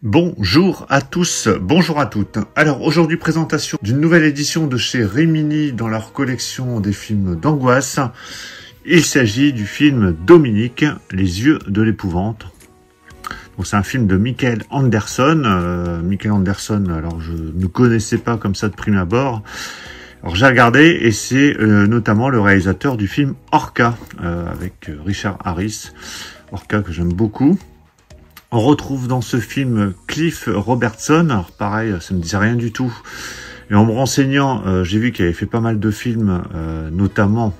Bonjour à tous, bonjour à toutes. Alors aujourd'hui présentation d'une nouvelle édition de chez Rimini dans leur collection des films d'angoisse. Il s'agit du film Dominique, Les yeux de l'épouvante. Donc c'est un film de Michael Anderson. Michael Anderson, alors je ne connaissais pas comme ça de prime abord. Alors j'ai regardé et c'est notamment le réalisateur du film Orca avec Richard Harris. Orca que j'aime beaucoup. On retrouve dans ce film Cliff Robertson. Alors pareil, ça me disait rien du tout. Et en me renseignant, j'ai vu qu'il avait fait pas mal de films, notamment,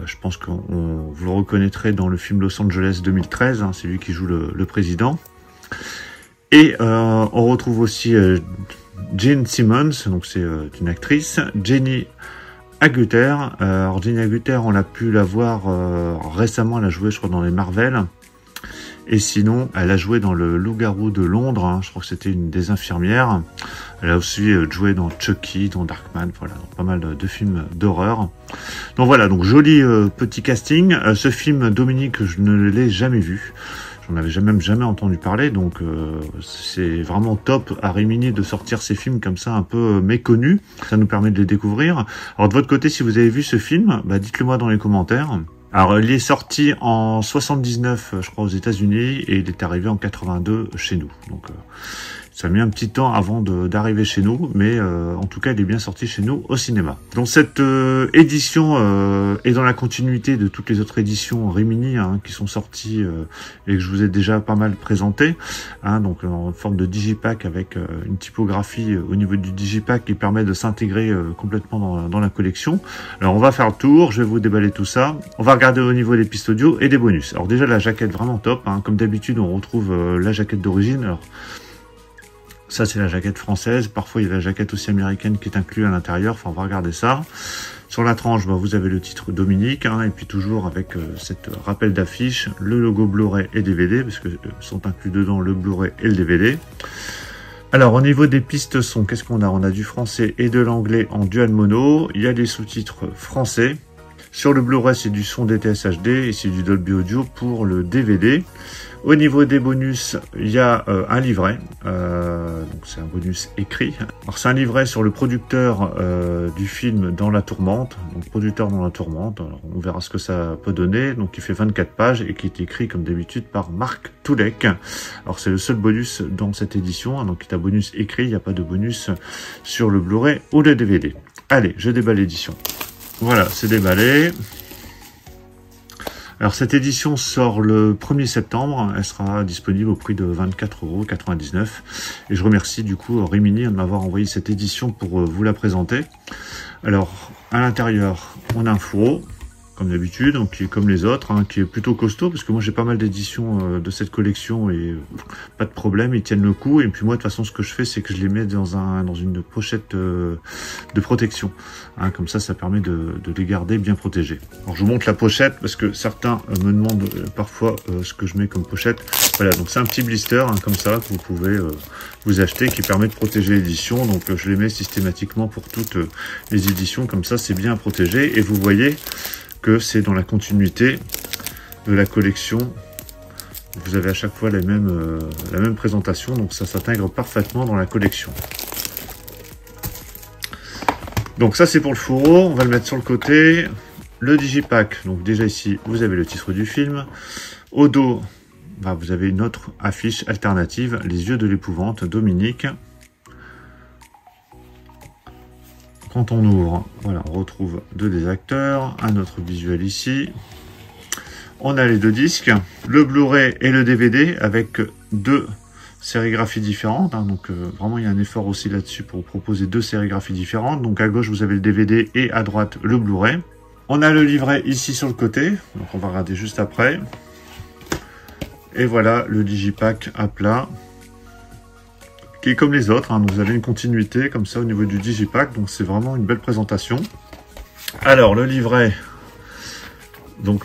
je pense que vous le reconnaîtrez dans le film Los Angeles 2013, c'est lui qui joue le président. Et on retrouve aussi Jane Simmons, donc c'est une actrice, Jenny Agutter. Alors Jenny Agutter, on a pu la voir récemment, elle a joué je crois dans les Marvel. Et sinon, elle a joué dans le Loup-garou de Londres, je crois que c'était une des infirmières. Elle a aussi joué dans Chucky, dans Darkman, voilà, dans pas mal de films d'horreur. Donc voilà, donc joli petit casting. Ce film, Dominique, je ne l'ai jamais vu. J'en avais même jamais entendu parler, donc c'est vraiment top à Rimini de sortir ces films comme ça un peu méconnus. Ça nous permet de les découvrir. Alors de votre côté, si vous avez vu ce film, dites-le moi dans les commentaires. Alors, il est sorti en 79, je crois, aux États-Unis, et il est arrivé en 82 chez nous. Donc, ça a mis un petit temps avant d'arriver chez nous, mais en tout cas, il est bien sorti chez nous au cinéma. Donc, cette édition est dans la continuité de toutes les autres éditions Rimini qui sont sorties et que je vous ai déjà pas mal présentées. Donc, en forme de digipack avec une typographie au niveau du digipack qui permet de s'intégrer complètement dans la collection. Alors, on va faire le tour, je vais vous déballer tout ça. On va regarder au niveau des pistes audio et des bonus. Alors déjà, la jaquette vraiment top. Comme d'habitude, on retrouve la jaquette d'origine. Alors, ça, c'est la jaquette française. Parfois, il y a la jaquette aussi américaine qui est inclue à l'intérieur. Enfin, on va regarder ça. Sur la tranche, vous avez le titre Dominique. Et puis toujours avec cette rappel d'affiche, le logo Blu-ray et DVD, parce que sont inclus dedans le Blu-ray et le DVD. Alors, au niveau des pistes son, qu'est-ce qu'on a? On a du français et de l'anglais en dual mono. Il y a des sous-titres français. Sur le Blu-ray, c'est du son DTS HD et c'est du Dolby Audio pour le DVD. Au niveau des bonus, il y a un livret, donc c'est un bonus écrit. Alors c'est un livret sur le producteur du film Dans la tourmente, donc producteur dans la tourmente. Alors, on verra ce que ça peut donner. Donc il fait 24 pages et qui est écrit comme d'habitude par Marc Toulek. Alors c'est le seul bonus dans cette édition, donc il y a bonus écrit, il n'y a pas de bonus sur le Blu-ray ou le DVD. Allez, je déballe l'édition. Voilà, c'est déballé. Alors cette édition sort le 1er septembre, elle sera disponible au prix de 24,99 € et je remercie du coup Rimini de m'avoir envoyé cette édition pour vous la présenter. Alors à l'intérieur on a un fourreau comme d'habitude, donc qui est comme les autres, qui est plutôt costaud parce que moi j'ai pas mal d'éditions de cette collection et pas de problème, ils tiennent le coup. Et puis moi de toute façon ce que je fais c'est que je les mets dans une pochette de protection, comme ça permet de les garder bien protégés. Alors je vous montre la pochette parce que certains me demandent parfois ce que je mets comme pochette. Voilà, donc c'est un petit blister comme ça que vous pouvez vous acheter qui permet de protéger l'édition. Donc je les mets systématiquement pour toutes les éditions, comme ça c'est bien protégé. Et vous voyez que c'est dans la continuité de la collection. Vous avez à chaque fois la même présentation, donc ça s'intègre parfaitement dans la collection. Donc ça c'est pour le fourreau, on va le mettre sur le côté. Le digipack, donc déjà ici vous avez le titre du film. Au dos, vous avez une autre affiche alternative, Les yeux de l'épouvante, Dominique. Quand on ouvre, voilà, on retrouve deux des acteurs, un autre visuel ici. On a les deux disques, le Blu-ray et le DVD avec deux sérigraphies différentes. Donc vraiment, il y a un effort aussi là-dessus pour vous proposer deux sérigraphies différentes. Donc à gauche, vous avez le DVD et à droite, le Blu-ray. On a le livret ici sur le côté, donc on va regarder juste après. Et voilà le digipack à plat, qui est comme les autres, donc vous avez une continuité comme ça au niveau du digipack, donc c'est vraiment une belle présentation. Alors le livret,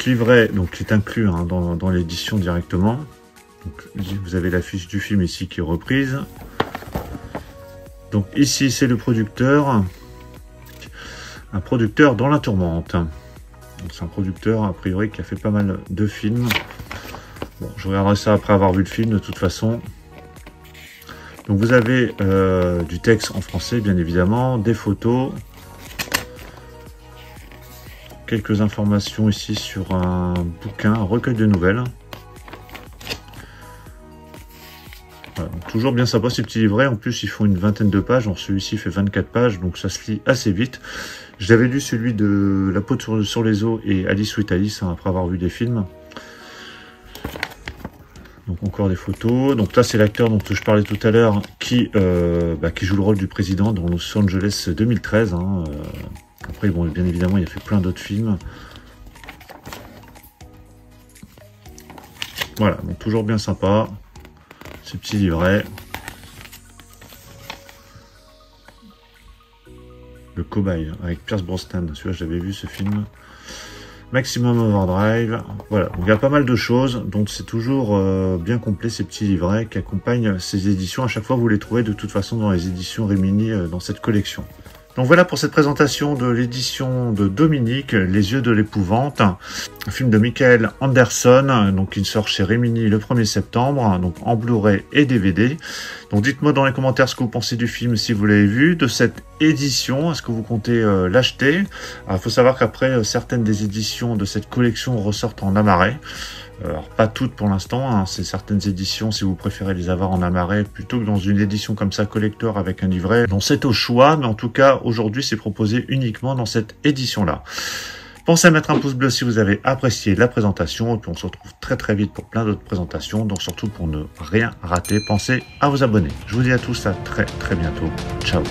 qui est inclus dans l'édition directement. Donc, vous avez l'affiche du film ici qui est reprise. Donc ici c'est le producteur, un producteur dans la tourmente. Donc c'est un producteur a priori qui a fait pas mal de films. Bon, je regarderai ça après avoir vu le film de toute façon. Donc vous avez du texte en français, bien évidemment, des photos, quelques informations ici sur un bouquin, un recueil de nouvelles. Voilà, donc toujours bien sympa ces petits livrets. En plus, ils font une vingtaine de pages. Celui-ci fait 24 pages, donc ça se lit assez vite. J'avais lu celui de La peau sur les os et Alice Sweet Alice, hein, après avoir vu des films. Donc encore des photos. Donc là, c'est l'acteur dont je parlais tout à l'heure qui joue le rôle du président dans Los Angeles 2013. Hein. Après, bon, bien évidemment, il a fait plein d'autres films. Voilà, donc toujours bien sympa. Ces petits livrets. Le cobaye avec Pierce Brosnan. Celui-là, j'avais vu ce film. Maximum Overdrive. Voilà, donc il y a pas mal de choses. Donc c'est toujours bien complet ces petits livrets qui accompagnent ces éditions. À chaque fois, vous les trouvez de toute façon dans les éditions Rimini dans cette collection. Donc voilà pour cette présentation de l'édition de Dominique, Les yeux de l'épouvante, un film de Michael Anderson, donc qui sort chez Rimini le 1er septembre, donc en Blu-ray et DVD. Donc dites-moi dans les commentaires ce que vous pensez du film, si vous l'avez vu, de cette édition, est-ce que vous comptez l'acheter? Il faut savoir qu'après, certaines des éditions de cette collection ressortent en amarais. Alors pas toutes pour l'instant, hein, c'est certaines éditions si vous préférez les avoir en amarais plutôt que dans une édition comme ça collector avec un livret. Donc c'est au choix, mais en tout cas aujourd'hui c'est proposé uniquement dans cette édition là. Pensez à mettre un pouce bleu si vous avez apprécié la présentation, et puis on se retrouve très très vite pour plein d'autres présentations, donc surtout pour ne rien rater, pensez à vous abonner. Je vous dis à tous à très très bientôt, ciao.